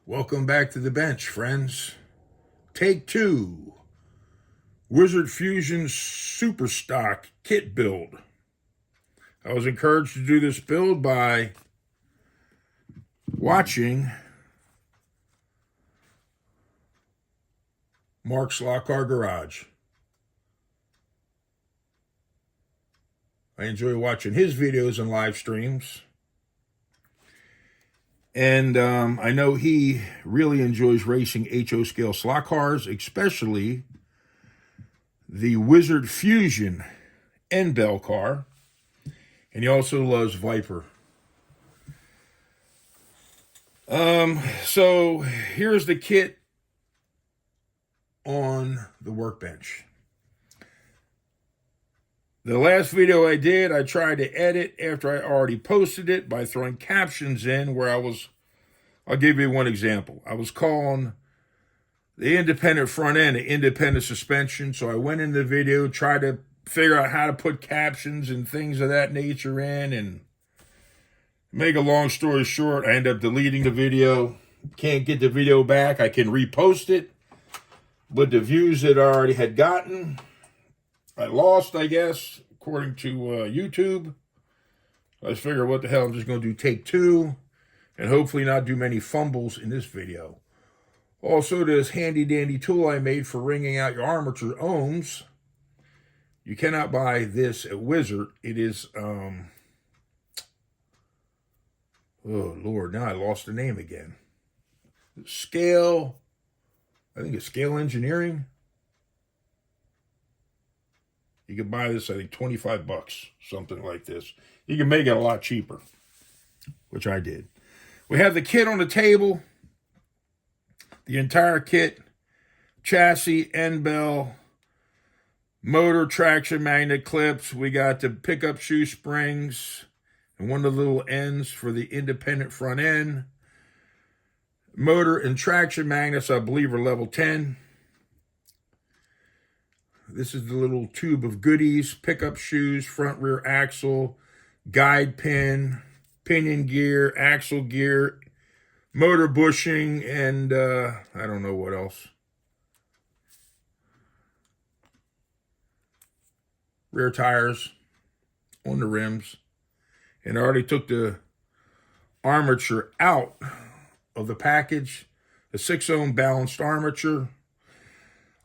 Welcome back to the bench, friends. Take two. Wizzard Fusion Superstock Kit Build. I was encouraged to do this build by watching Mark's Lock Car Garage. I enjoy watching his videos and live streams. And I know he really enjoys racing HO scale slot cars, especially the Wizzard Fusion N-Bell car. And he also loves Viper. So here's the kit on the workbench. The last video I did, I tried to edit after I already posted it by throwing captions in where I'll give you one example. I was calling the independent front end an independent suspension. So I went in the video, tried to figure out how to put captions and things of that nature in, and make a long story short, I end up deleting the video. Can't get the video back. I can repost it, but the views that I already had gotten, I lost, I guess, according to YouTube. I just figured, what the hell, I'm just going to do take two and hopefully not do many fumbles in this video. Also, this handy dandy tool I made for wringing out your armature ohms. You cannot buy this at Wizzard. It is, oh Lord, now I lost the name again. Scale, I think it's Scale Engineering. You can buy this, I think, 25 bucks, something like this. You can make it a lot cheaper, which I did. We have the kit on the table, the entire kit, chassis, N-Bell, motor, traction magnet clips. We got the pickup shoe springs and one of the little ends for the independent front end. Motor and traction magnets, I believe, are level 10. This is the little tube of goodies: pickup shoes, front rear axle, guide pin, pinion gear, axle gear, motor bushing, and I don't know what else. Rear tires on the rims. And I already took the armature out of the package. A 6-ohm balanced armature.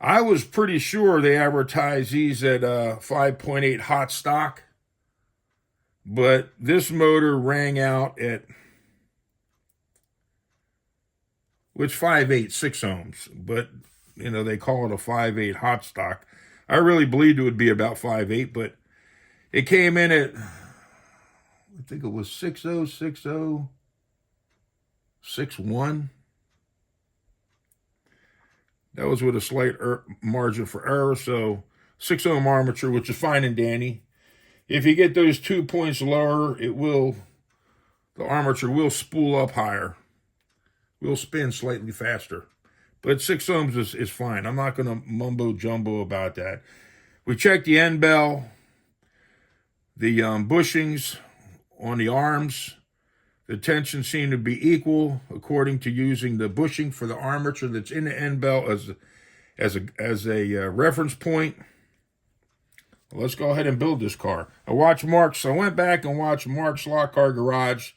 I was pretty sure they advertised these at 5.8 hot stock, but this motor rang out at, which 5.8, 6 ohms, but you know, they call it a 5.8 hot stock. I really believed it would be about 5.8, but it came in at, I think it was 6.0, 6.0, 6.1. That was with a slight margin for error, so 6-ohm armature, which is fine and dandy. If you get those 2 points lower, the armature will spool up higher. Will spin slightly faster. But 6 ohms is fine. I'm not going to mumbo jumbo about that. We checked the N-Bell, the bushings on the arms. The tension seemed to be equal according to using the bushing for the armature that's in the N-Bell as a reference point. Well, let's go ahead and build this car. I went back and watched Mark's Lock Car Garage,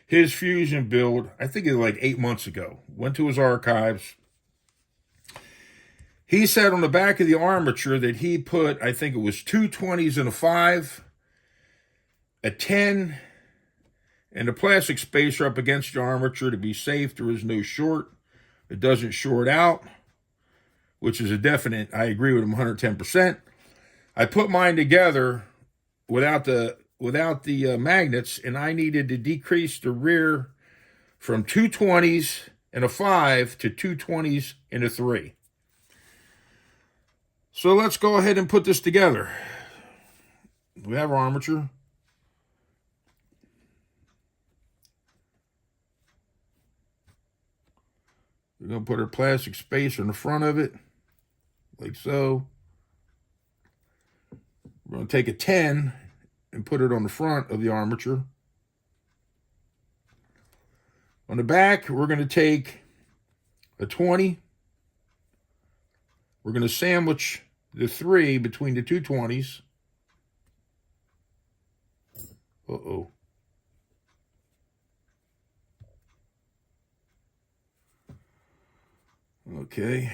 his Fusion build. I think it was like 8 months ago. Went to his archives. He said on the back of the armature that he put, I think it was 2 20s and a 5, a 10, and a plastic spacer up against the armature to be safe. There is no short. It doesn't short out, which is a definite. I agree with him 110%. I put mine together without the magnets, and I needed to decrease the rear from 2 20s and a 5 to 2 20s and a 3. So let's go ahead and put this together. We have our armature. We're going to put our plastic spacer in the front of it, like so. We're going to take a 10 and put it on the front of the armature. On the back, we're going to take a 20. We're going to sandwich the 3 between the two 20s. Uh-oh. Okay.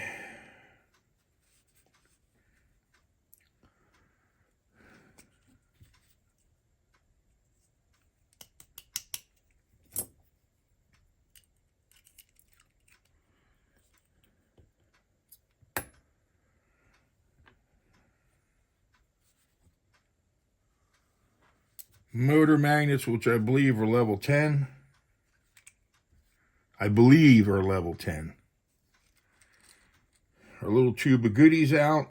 Motor magnets, which I believe are level 10. Are level 10. Our little tube of goodies out.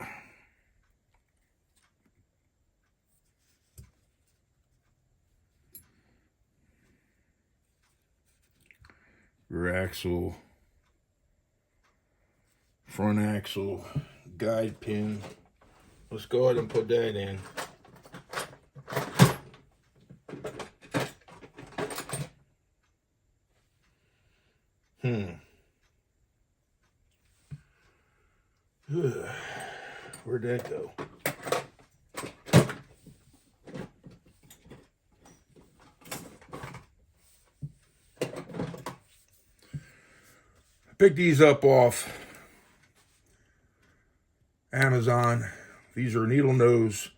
Rear axle, front axle, guide pin. Let's go ahead and put that in. Where'd that go? Pick these up off Amazon. These are needle nose.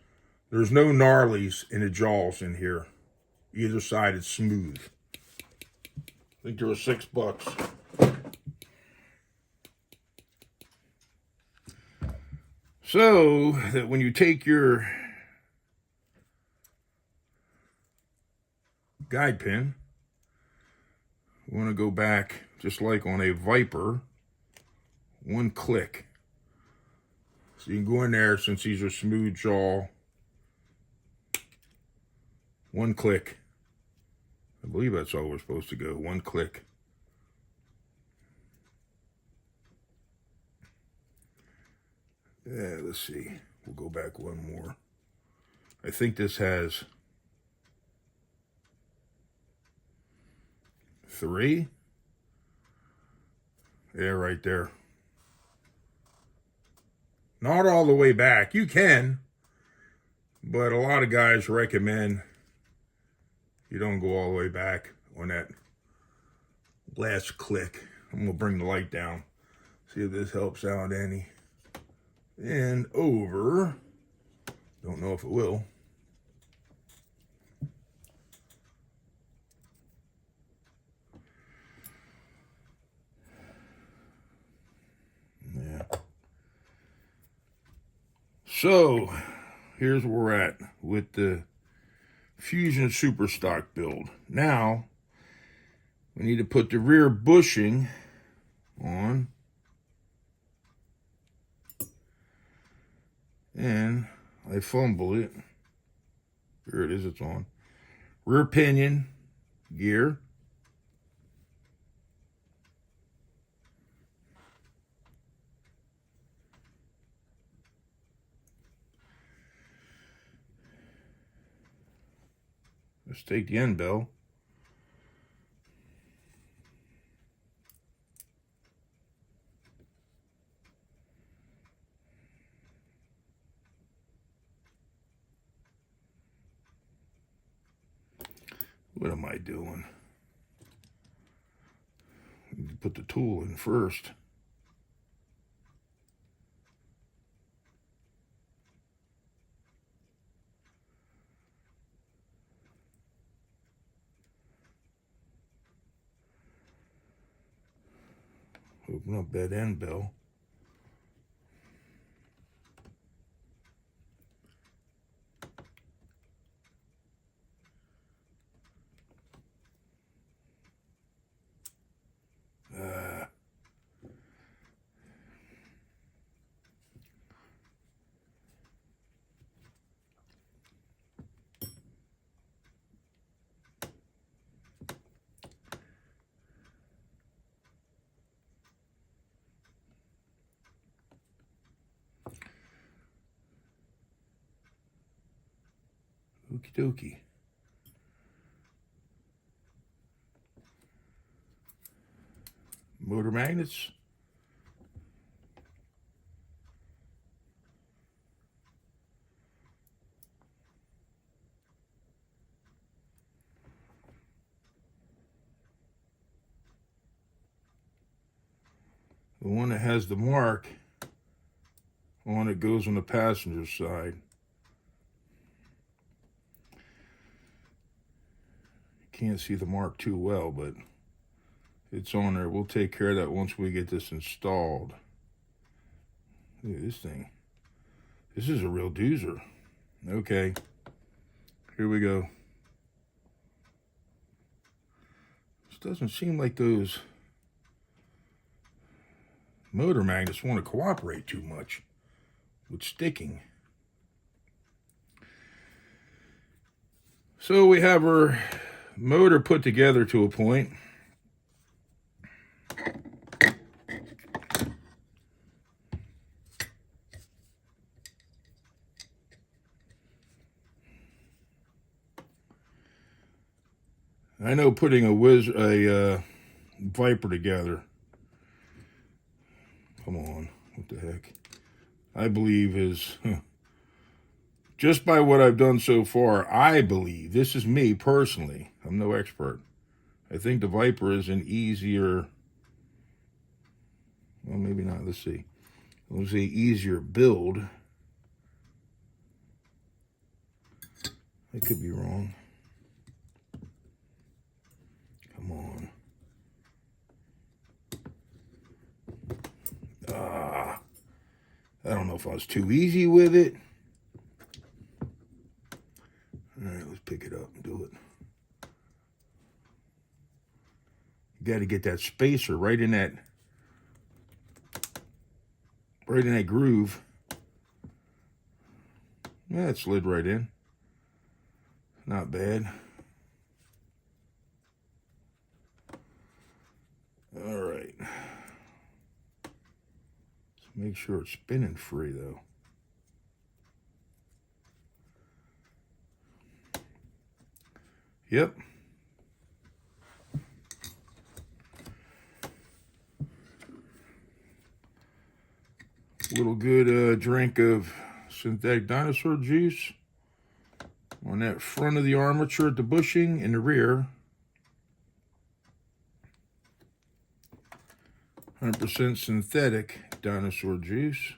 There's no gnarlies in the jaws in here. Either side is smooth. I think they were $6. So that when you take your guide pin, you want to go back just like on a Viper, one click. So you can go in there, since these are smooth jaw, one click. I believe that's all we're supposed to go, one click. Yeah, let's see. We'll go back one more. I think this has 3. Yeah, right there. Not all the way back. You can, but a lot of guys recommend you don't go all the way back on that last click. I'm going to bring the light down. See if this helps out any. And over. Don't know if it will. Yeah. So, here's where we're at with the Fusion Super Stock build. Now, we need to put the rear bushing on. And I fumbled it. Here it is, it's on. Rear pinion gear. Let's take the end bell. What am I doing? Put the tool in first. Open up that end bell. Okie dokie. Motor magnets. The one that has the mark on it goes on the passenger side. Can't see the mark too well, but it's on there. We'll take care of that once we get this installed. Look at this thing. This is a real doozer. Okay, here we go. This doesn't seem like those motor magnets want to cooperate too much with sticking. So we have our motor put together to a point. I know putting a Viper together, come on, what the heck, I believe is, just by what I've done so far, I believe, this is me personally, I'm no expert, I think the Viper is an easier, well maybe not, let's see, let's say easier build. I could be wrong. Come on. I don't know if I was too easy with it. All right, let's pick it up and do it. You got to get that spacer right in that groove. Yeah, it slid right in. Not bad. All right. Let's make sure it's spinning free though. Yep. Little good drink of synthetic dinosaur juice on that front of the armature at the bushing in the rear. 100% synthetic dinosaur juice.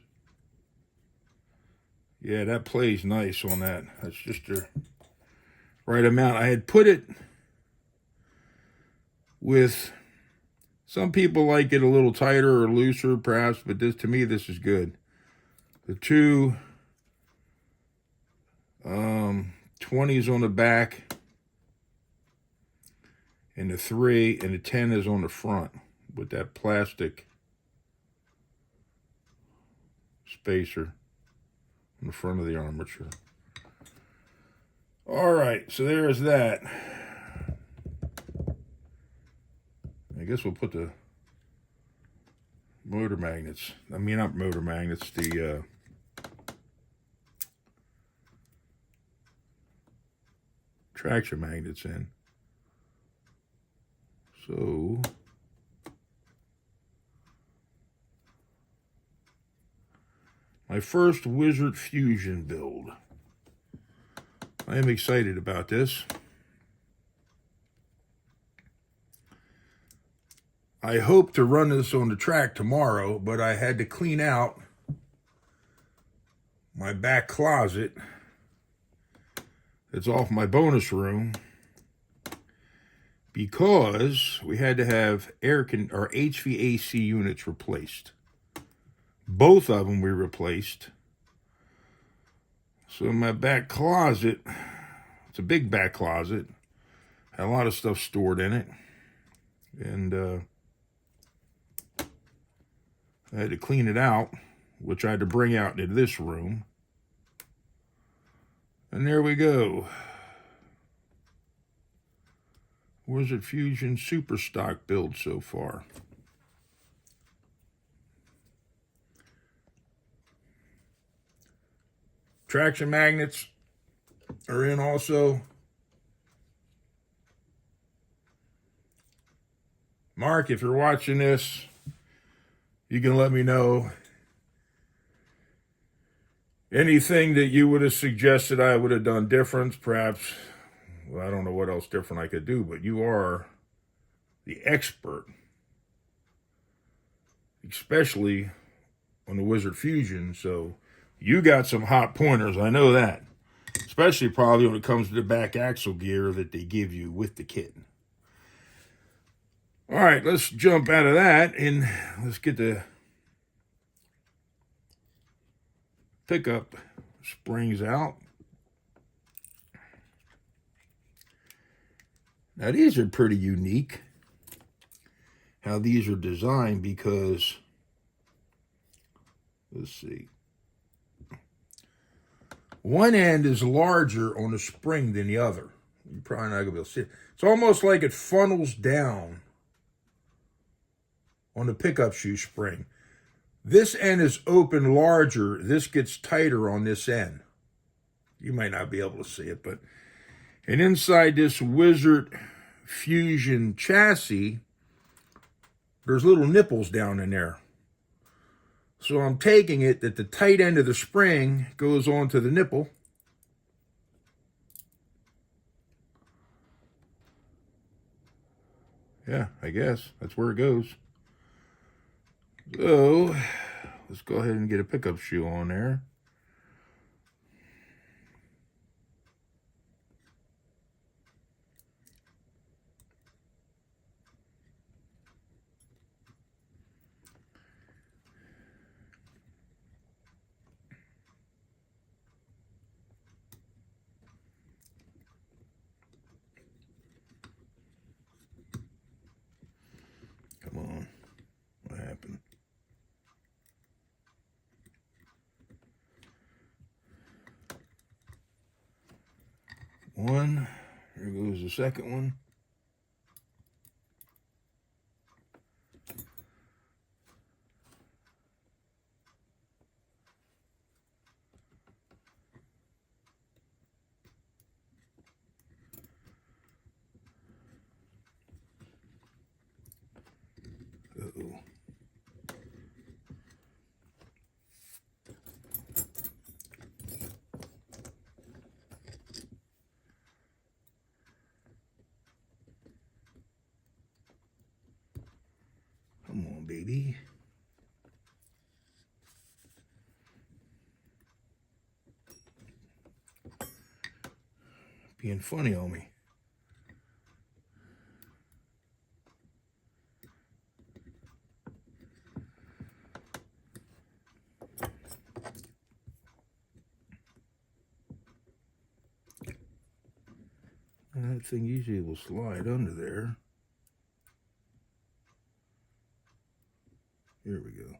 Yeah, that plays nice on that. That's just the right amount. I had put it with, some people like it a little tighter or looser perhaps, but this, to me, this is good. The two 20s on the back, and the 3 and the 10 is on the front with that plastic spacer in the front of the armature. All right, so there's that. I guess we'll put the motor magnets, I mean not motor magnets, the traction magnets in. So my first Wizzard Fusion build. I am excited about this. I hope to run this on the track tomorrow, but I had to clean out my back closet. It's off my bonus room because we had to have HVAC units replaced. Both of them we replaced. So my back closet, it's a big back closet, had a lot of stuff stored in it, and I had to clean it out, which I had to bring out into this room. And there we go. Wizzard Fusion Super Stock build so far. Traction magnets are in also. Mark, if you're watching this, you can let me know anything that you would have suggested I would have done different. Perhaps, well, I don't know what else different I could do, but you are the expert. especially on the Wizzard Fusion. So you got some hot pointers, I know that. Especially probably when it comes to the back axle gear that they give you with the kit. All right, let's jump out of that and let's get the pickup springs out. Now these are pretty unique, how these are designed, because, let's see, one end is larger on the spring than the other. You're probably not going to be able to see it. It's almost like it funnels down on the pickup shoe spring. This end is open larger. This gets tighter on this end. You might not be able to see it, but and inside this Wizzard Fusion chassis, there's little nipples down in there. So I'm taking it that the tight end of the spring goes onto the nipple. Yeah, I guess that's where it goes. So let's go ahead and get a pickup shoe on there. Come on, what happened? One, here goes the second one. Uh-oh. Come on, baby. Being funny on me. That thing usually will slide under there. Here we go.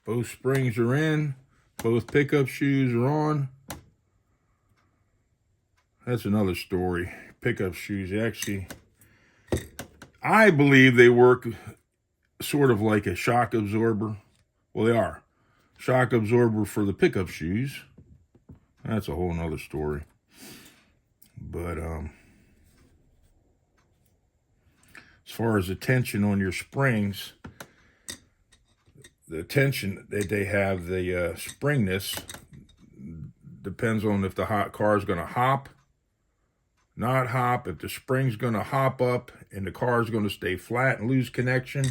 Both springs are in. Both pickup shoes are on. That's another story. Pickup shoes, actually, I believe they work sort of like a shock absorber. Well, they are. Shock absorber for the pickup shoes. That's a whole nother story. But as far as the tension on your springs, the tension that they have, the springness, depends on if the hot car is going to hop, not hop, if the spring's going to hop up and the car is going to stay flat and lose connection.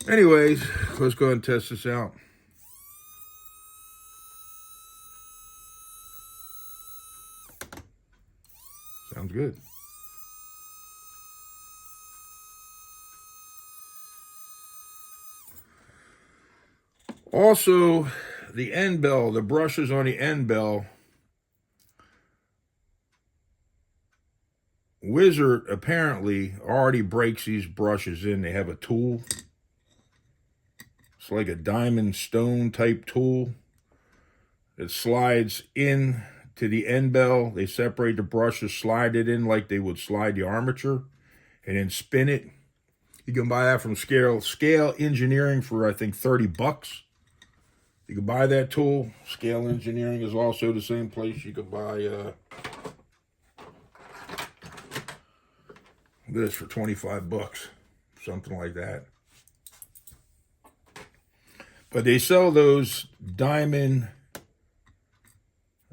Anyways, let's go ahead and test this out. Sounds good. Also, the end bell, the brushes on the end bell, Wizzard apparently already breaks these brushes in. They have a tool. It's like a diamond stone type tool. It slides in to the end bell. They separate the brushes, slide it in like they would slide the armature, and then spin it. You can buy that from Scale Engineering for, I think, $30. You can buy that tool. Scale Engineering is also the same place you can buy this for $25, something like that. But they sell those diamond,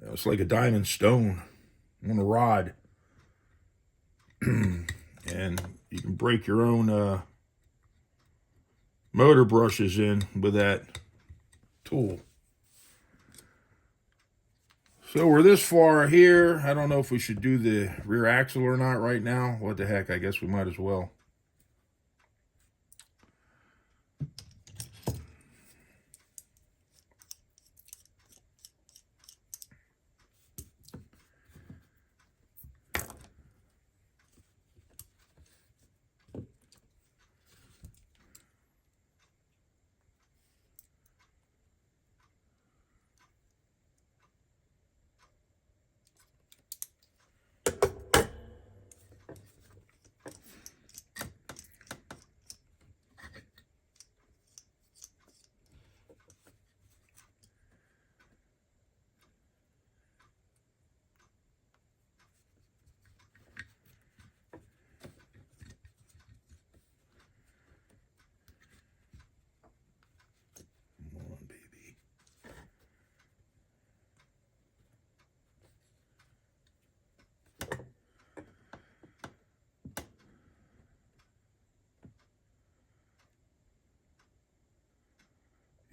it's like a diamond stone. on a rod. And you can break your own motor brushes in with that tool. So we're this far here. I don't know if we should do the rear axle or not right now. What the heck, I guess we might as well.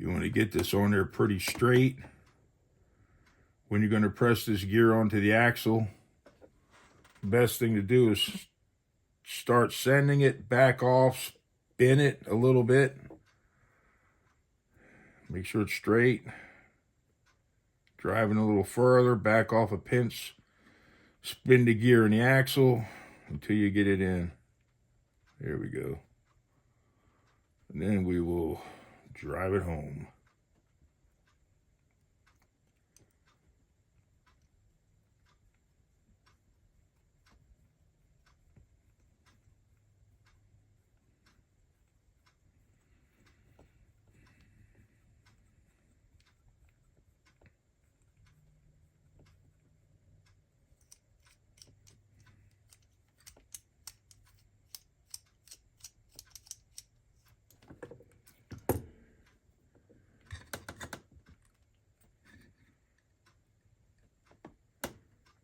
You want to get this on there pretty straight. When you're going to press this gear onto the axle, the best thing to do is start sending it back off, spin it a little bit. Make sure it's straight. Driving a little further, back off a pinch, spin the gear in the axle until you get it in. There we go. And then we will drive it home.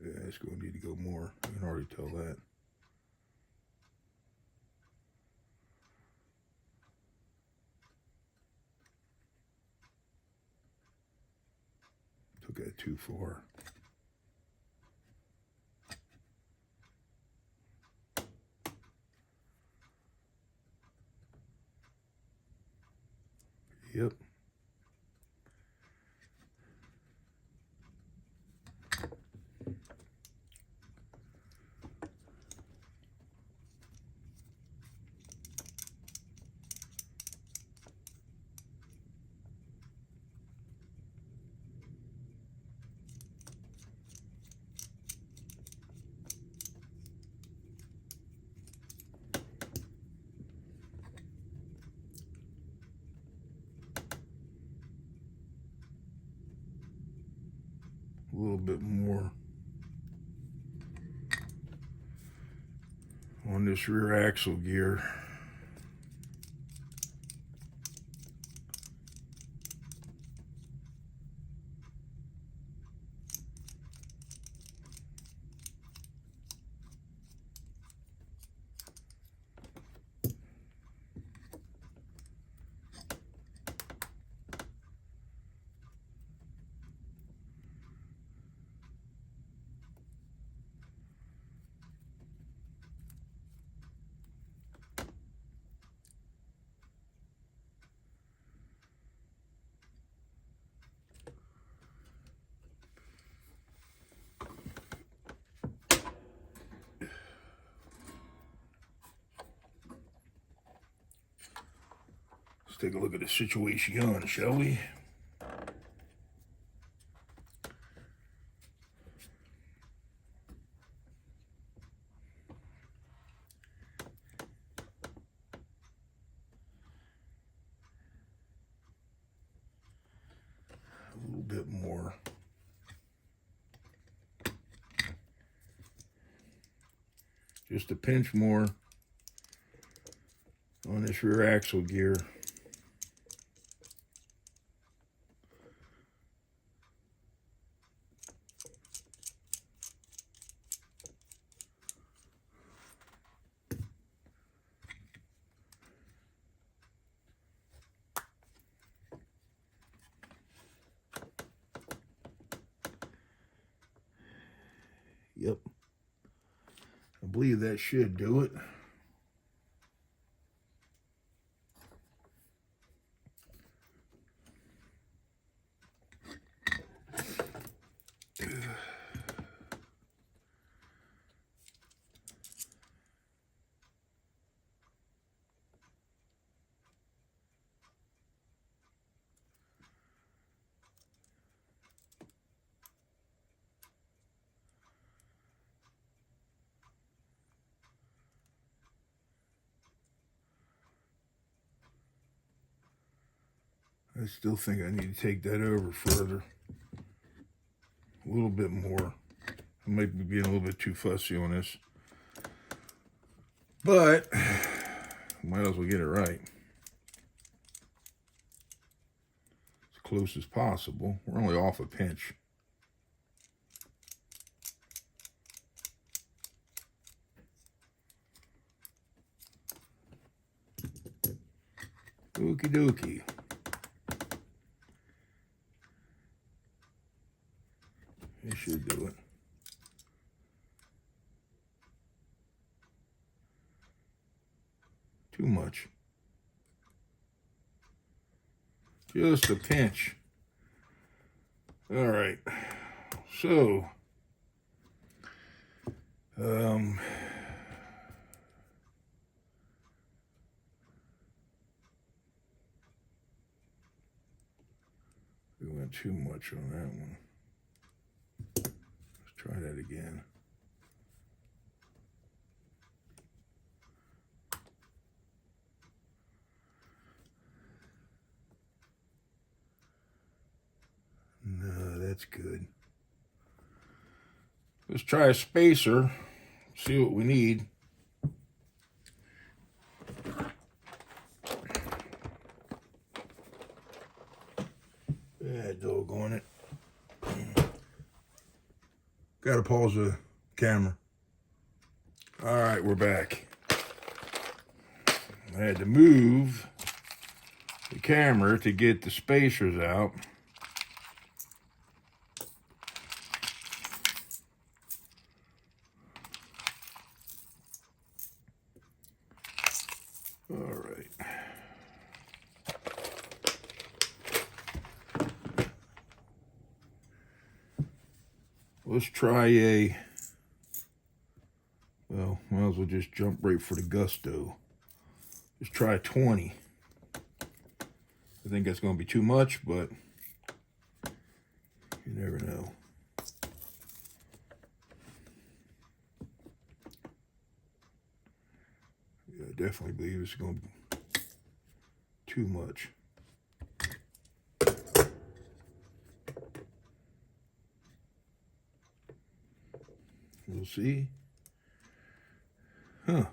Yeah, it's going to need to go more. I can already tell that. Took that too far. Yep. A little bit more on this rear axle gear. Let's take a look at the situation, shall we? A little bit more. Just a pinch more on this rear axle gear. Yep. I believe that should do it. I still think I need to take that over further. A little bit more. I might be being a little bit too fussy on this. But, might as well get it right. As close as possible. We're only off a pinch. Okie dokie. It should do it. Too much. Just a pinch. All right. So, we went too much on that one. Let's try that again. No, that's good. Let's try a spacer, see what we need. Yeah, doggone it. Gotta pause the camera. All right, we're back. I had to move the camera to get the spacers out. All right. Let's try a, well, might as well just jump right for the gusto. Let's try 20. I think that's going to be too much, but you never know. Yeah, I definitely believe it's going to be too much. We'll see. Huh.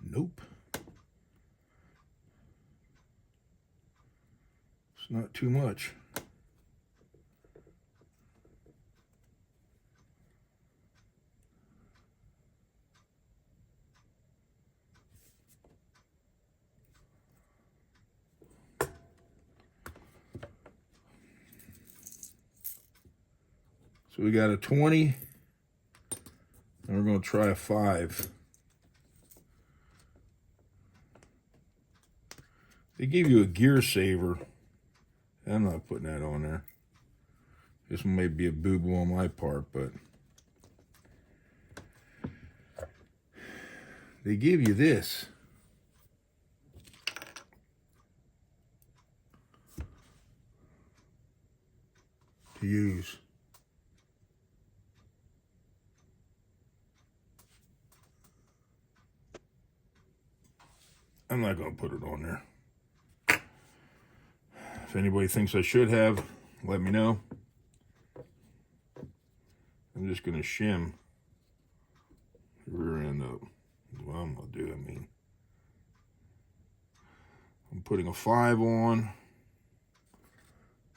Nope. It's not too much. So we got a 20, and we're going to try a 5. They give you a gear saver. I'm not putting that on there. This may be a boo-boo on my part, but they give you this to use. I'm not going to put it on there. If anybody thinks I should have, let me know. I'm just going to shim the rear end up. That's what I'm going to do, I mean. I'm putting a 5 on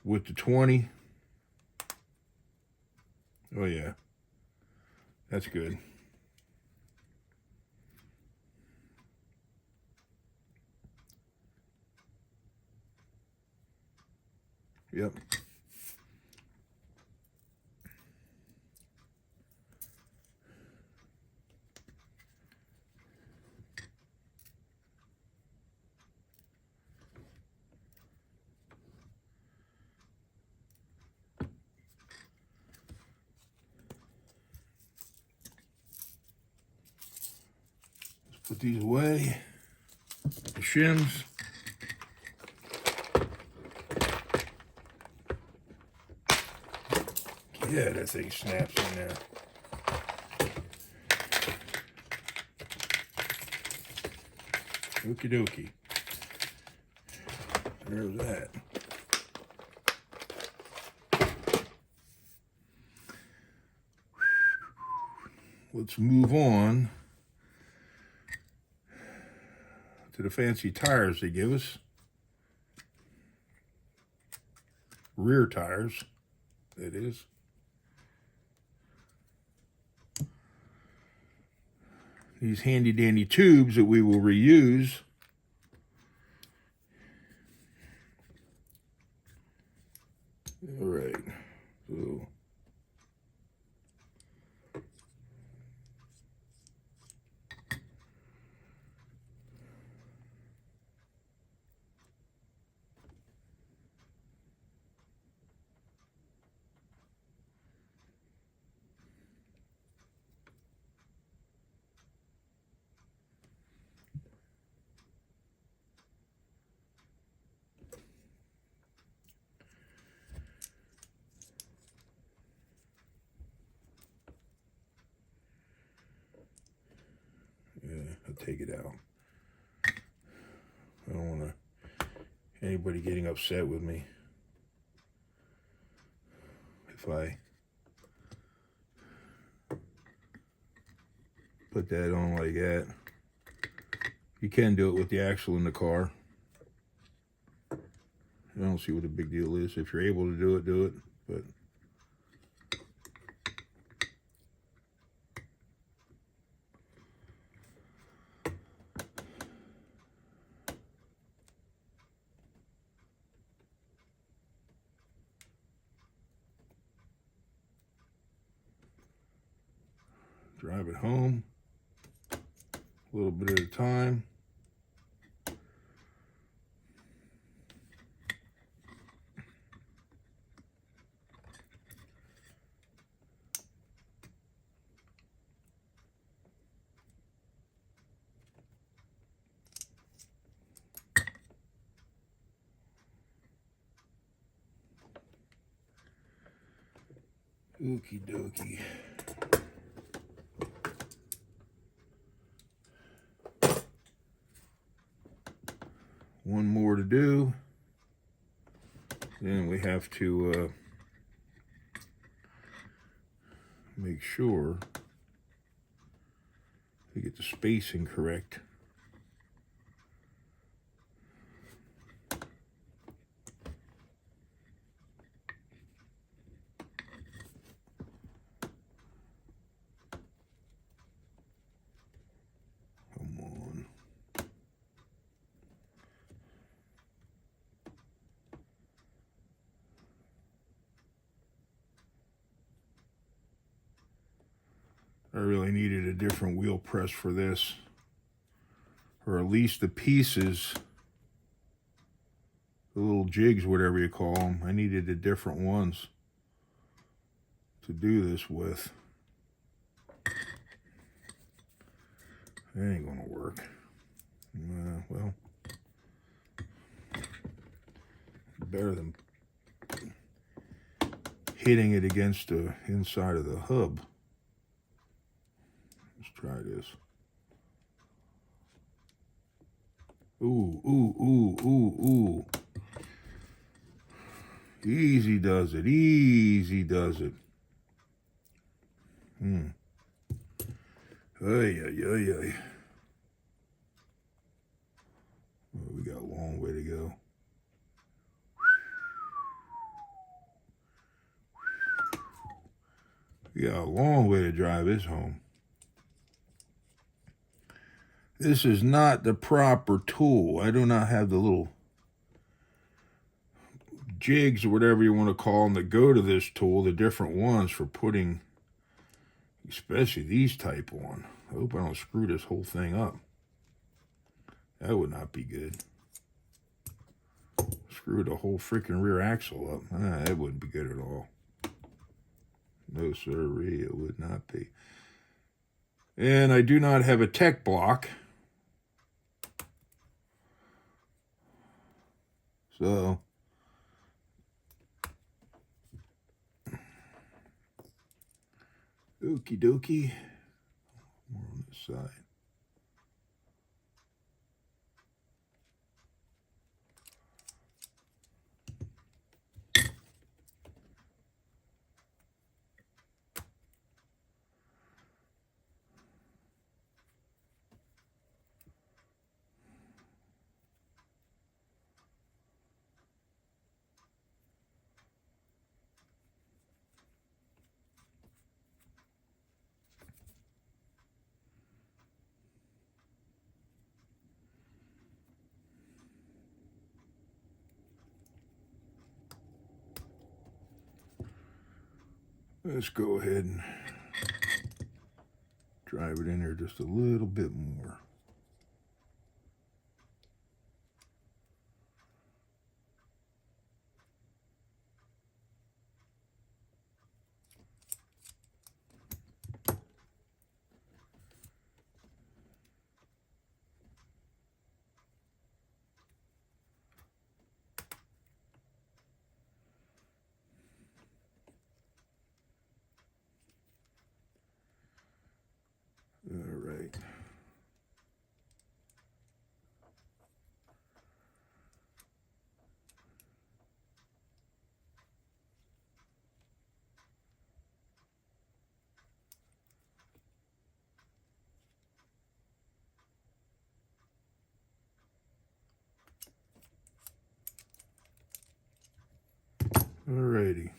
with the 20. Oh yeah, that's good. Yep. Put these away. The shims. Yeah, that thing snaps in there. Okie dokie. There's that. Let's move on to the fancy tires they give us. Rear tires, that is. These handy dandy tubes that we will reuse. All right, so I'll take it out. I don't want anybody getting upset with me if I put that on like that. You can do it with the axle in the car. I don't see what the big deal is. If you're able to do it, but drive it home a little bit at a time. Okie dokie. One more to do. Then we have to make sure we get the spacing correct. I really needed a different wheel press for this, or at least the pieces, the little jigs, whatever you call them. I needed the different ones to do this with. That ain't gonna work. Well, better than hitting it against the inside of the hub. Try this. Ooh, ooh, ooh, ooh, ooh. Easy does it. Easy does it. Ay, ay, ay, ay. Oh, we got a long way to go. We got a long way to drive this home. This is not the proper tool. I do not have the little jigs or whatever you want to call them that go to this tool, the different ones for putting, especially these type on. I hope I don't screw this whole thing up. That would not be good. Screw the whole freaking rear axle up. That wouldn't be good at all. No sirree, it would not be. And I do not have a tech block. So okie dokie. More on this side. Let's go ahead and drive it in there just a little bit more. All right. Alrighty.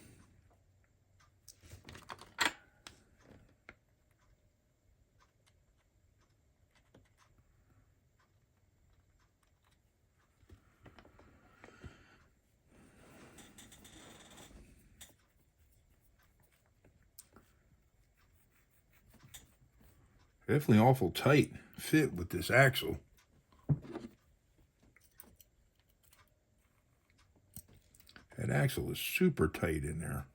Definitely awful tight fit with this axle. That axle is super tight in there.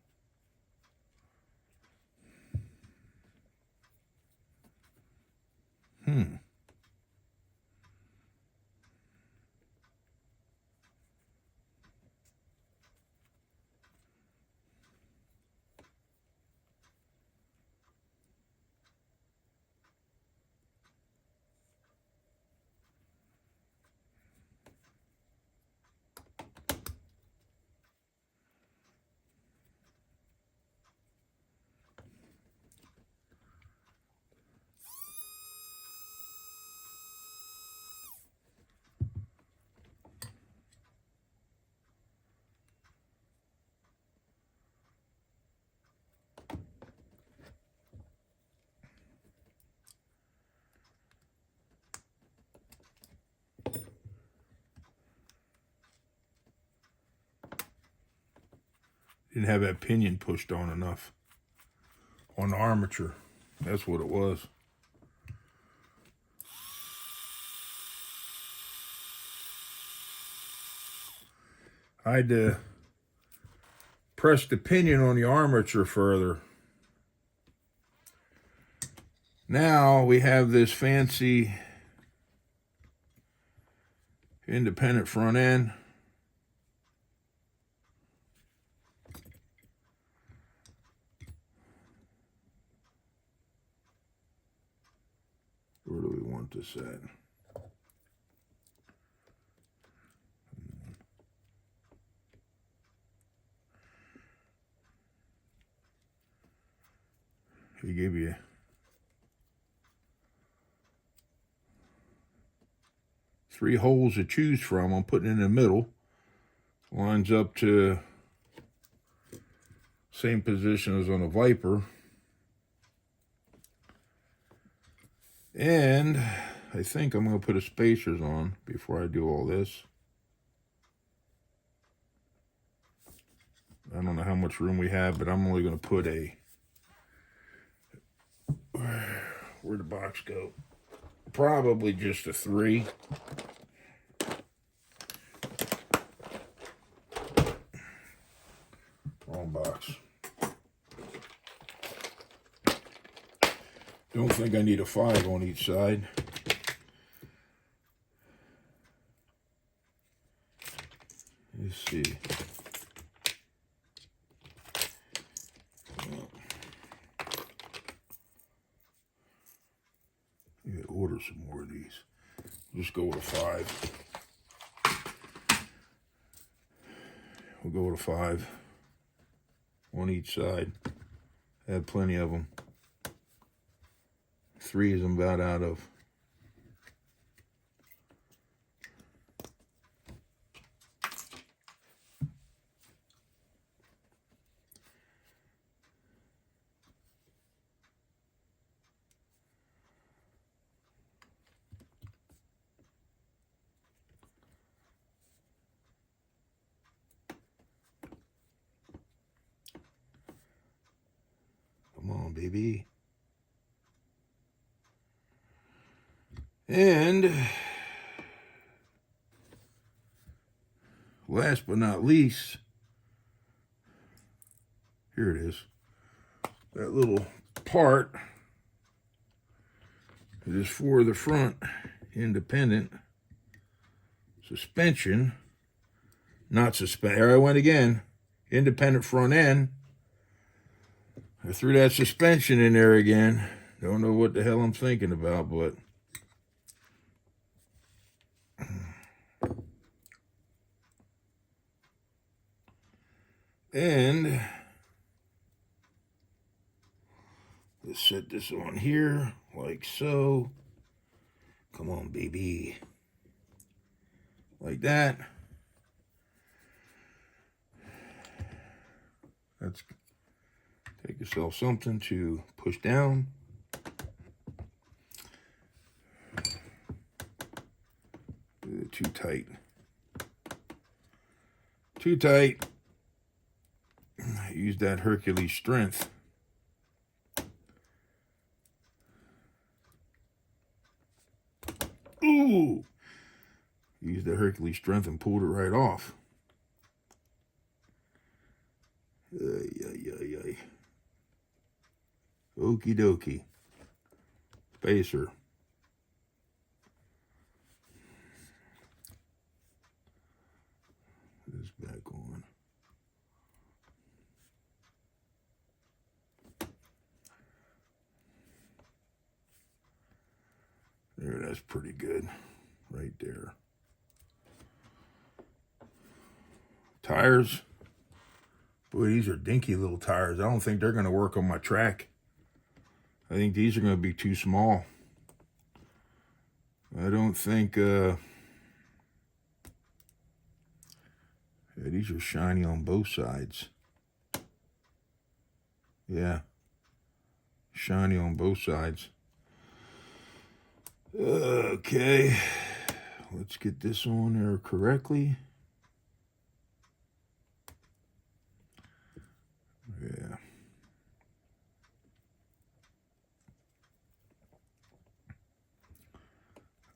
Didn't have that pinion pushed on enough on the armature. That's what it was. I had to press the pinion on the armature further. Now we have this fancy independent front end. Where do we want this at? He gave you 3 holes to choose from. I'm putting in the middle. Lines up to same position as on a Viper. And I think I'm going to put a spacers on before I do all this. I don't know how much room we have, but I'm only going to put a... Where'd the box go? Probably just a 3. Wrong box. Don't think I need a 5 on each side. order some more of these. Just go with a 5. We'll go with a 5 on each side. I have plenty of them. 3 is I'm about out of. Come on, baby. And last but not least, here it is. That little part is for the front independent suspension. Not suspend. There I went again. Independent front end. I threw that suspension in there again. Don't know what the hell I'm thinking about, but and let's set this on here like so. Come on, baby. Like that. Let's take yourself something to push down. Too tight. Too tight. Use that Hercules strength. Ooh! Use the Hercules strength and pulled it right off. Ay, ay, ay, ay. Okie dokie. Spacer. Put this back on. There, that's pretty good. Right there. Tires. Boy, these are dinky little tires. I don't think they're going to work on my track. I think these are going to be too small. I don't think, yeah, these are shiny on both sides. Yeah. Shiny on both sides. Okay. Let's get this on there correctly. Yeah.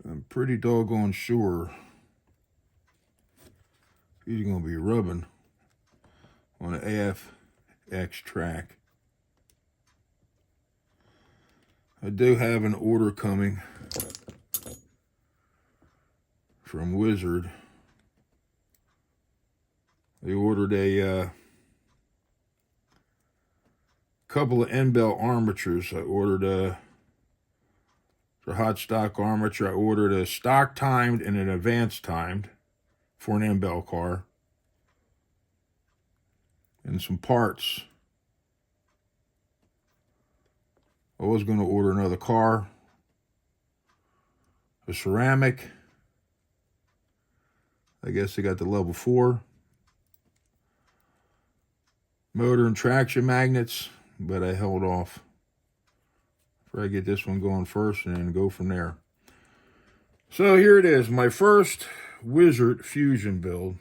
I'm pretty doggone sure he's going to be rubbing on an AFX track. I do have an order coming from Wizzard. They ordered a couple of end belt armatures. I ordered for hot stock armature. I ordered a stock timed and an advanced timed for an end belt car, and some parts. I was going to order another car, a ceramic. I guess they got the level 4. Motor and traction magnets, but I held off. I get this one going first and then go from there. So here it is, my first Wizzard Fusion build.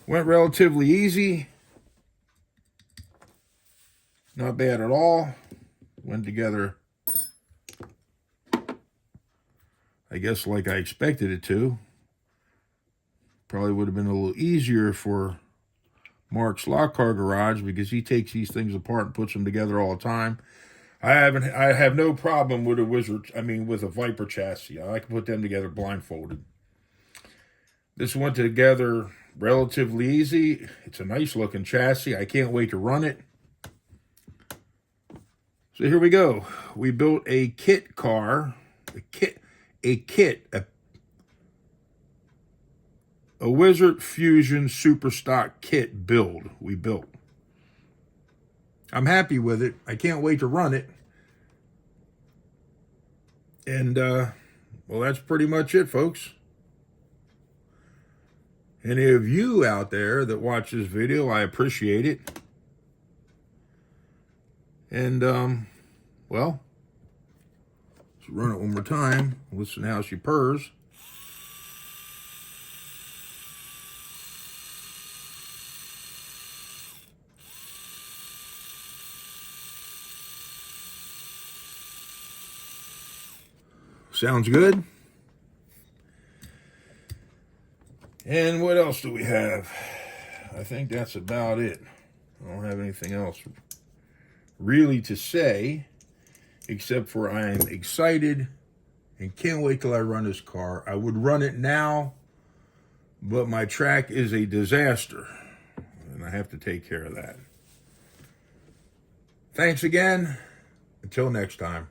Went relatively easy. Not bad at all. Went together, I guess, like I expected it to. Probably would have been a little easier for Mark's Lock Car Garage because he takes these things apart and puts them together all the time. I have no problem with with a Viper chassis. I can put them together blindfolded. This went together relatively easy. It's a nice looking chassis. I can't wait to run it. So here we go. We built a kit car, a Wizzard Fusion Super Stock kit build we built. I'm happy with it. I can't wait to run it. And, well, that's pretty much it, folks. Any of you out there that watch this video, I appreciate it. And, well, let's run it one more time. Listen to how she purrs. Sounds good. And what else do we have? I think that's about it. I don't have anything else really to say, except for I am excited and can't wait till I run this car. I would run it now, but my track is a disaster, and I have to take care of that. Thanks again. Until next time.